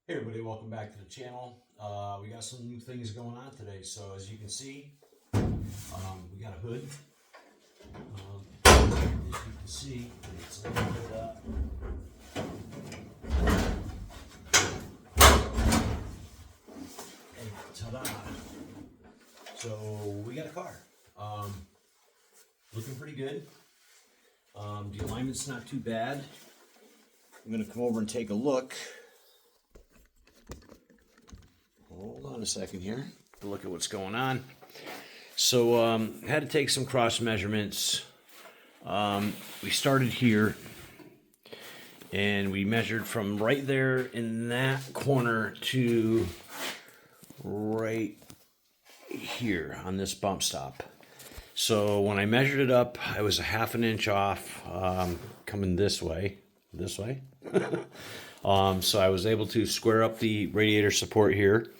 Hey everybody, welcome back to the channel. We got some new things going on today. So as you can see, we got a hood. As you can see, it's a little bit, hey, ta-da! So we got a car. Looking pretty good. The alignment's not too bad. I'm gonna come over and take a look. Hold on a second here to look at what's going on. So had to take some cross measurements. We started here and we measured from right there in that corner to right here on this bump stop. So when I measured it up, I was a half an inch off coming this way. So I was able to square up the radiator support here.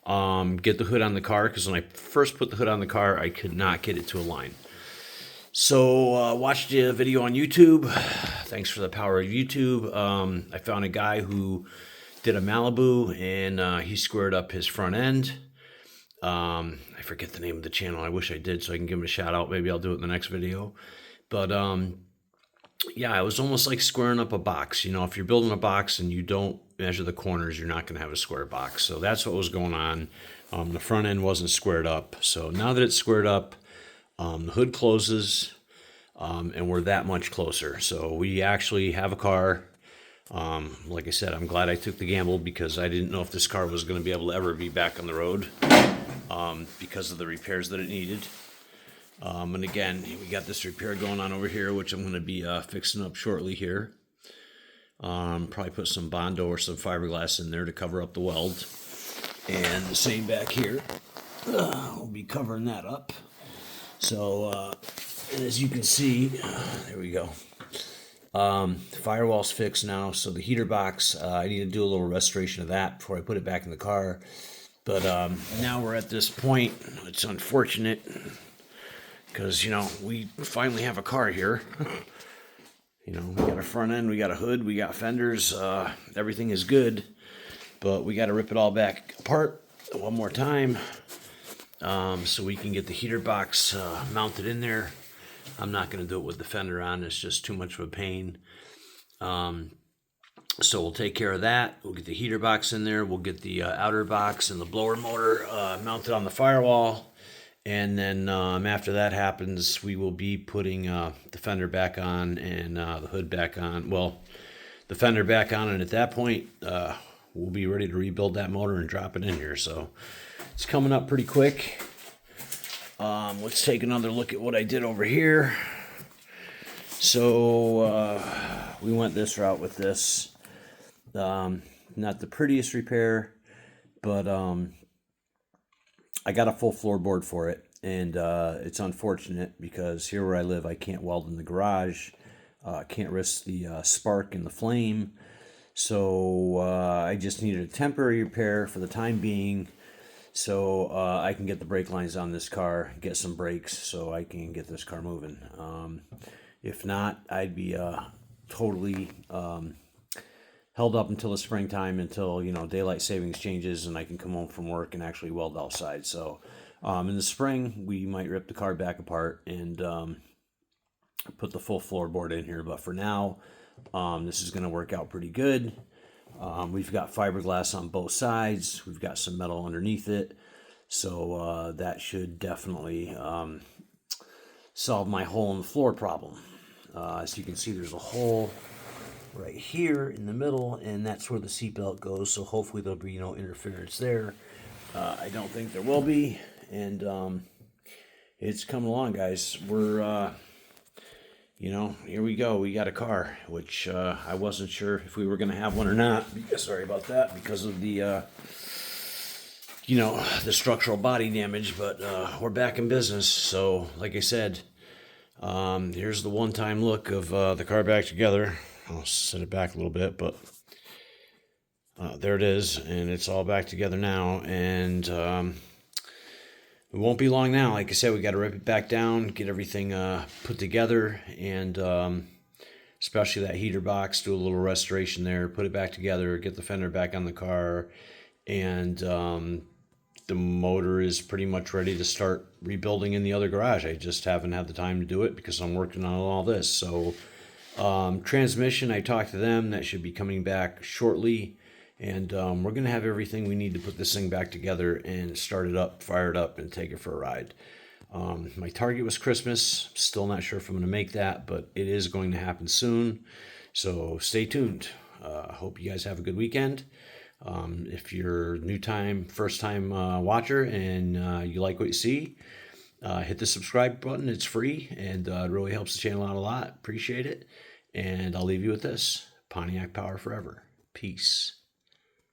Get the hood on the car, because when I first put the hood on the car, I could not get it to align. So watched a video on YouTube. Thanks for the power of YouTube. I found a guy who did a Malibu, and he squared up his front end. I forget the name of the channel. I wish I did, so I can give him a shout out. Maybe I'll do it in the next video. But yeah, it was almost like squaring up a box. You know, if you're building a box and you don't measure the corners, you're not going to have a square box. So that's what was going on. The front end wasn't squared up. So now that it's squared up, the hood closes, and we're that much closer. So we actually have a car. Like I said, I'm glad I took the gamble, because I didn't know if this car was going to be able to ever be back on the road because of the repairs that it needed. And again, we got this repair going on over here, which I'm going to be fixing up shortly here. Probably put some Bondo or some fiberglass in there to cover up the weld. And the same back here. We'll be covering that up. So, as you can see, there we go. The firewall's fixed now, so the heater box, I need to do a little restoration of that before I put it back in the car. But now we're at this point. It's unfortunate, because, you know, we finally have a car here. You know, we got a front end, we got a hood, we got fenders, everything is good, but we got to rip it all back apart one more time, so we can get the heater box mounted in there. I'm not going to do it with the fender on, it's just too much of a pain. So we'll take care of that. We'll get the heater box in there, we'll get the outer box and the blower motor mounted on the firewall. And then after that happens, we will be putting the fender back on and the hood back on. Well, the fender back on, and at that point, we'll be ready to rebuild that motor and drop it in here. So it's coming up pretty quick. Let's take another look at what I did over here. So we went this route with this. Not the prettiest repair, but I got a full floorboard for it, and it's unfortunate because here where I live, I can't weld in the garage. Can't risk the spark and the flame. So I just needed a temporary repair for the time being, so I can get the brake lines on this car, get some brakes, so I can get this car moving. If not, I'd be totally held up until the springtime, until, you know, daylight savings changes and I can come home from work and actually weld outside. So in the spring, we might rip the car back apart and put the full floorboard in here. But for now, this is going to work out pretty good. We've got fiberglass on both sides. We've got some metal underneath it. So that should definitely solve my hole in the floor problem. As you can see, there's a hole right here in the middle, and that's where the seatbelt goes, so hopefully there'll be no interference there. I don't think there will be, and it's coming along, guys. We're you know, here we go. We got a car, which I wasn't sure if we were going to have one or not. Sorry about that, because of the you know, the structural body damage, but we're back in business. So like I said, here's the one-time look of the car back together. I'll set it back a little bit, but there it is, and it's all back together now, and it won't be long now. Like I said, we got to rip it back down, get everything put together, and especially that heater box, do a little restoration there, put it back together, get the fender back on the car, and the motor is pretty much ready to start rebuilding in the other garage. I just haven't had the time to do it because I'm working on all this. So transmission, I talked to them. That should be coming back shortly. And we're going to have everything we need to put this thing back together and start it up, fire it up, and take it for a ride. My target was Christmas. Still not sure if I'm going to make that, but it is going to happen soon. So stay tuned. Hope you guys have a good weekend. If you're first time watcher and you like what you see, hit the subscribe button. It's free and it really helps the channel out a lot. Appreciate it. And I'll leave you with this. Pontiac Power Forever. Peace.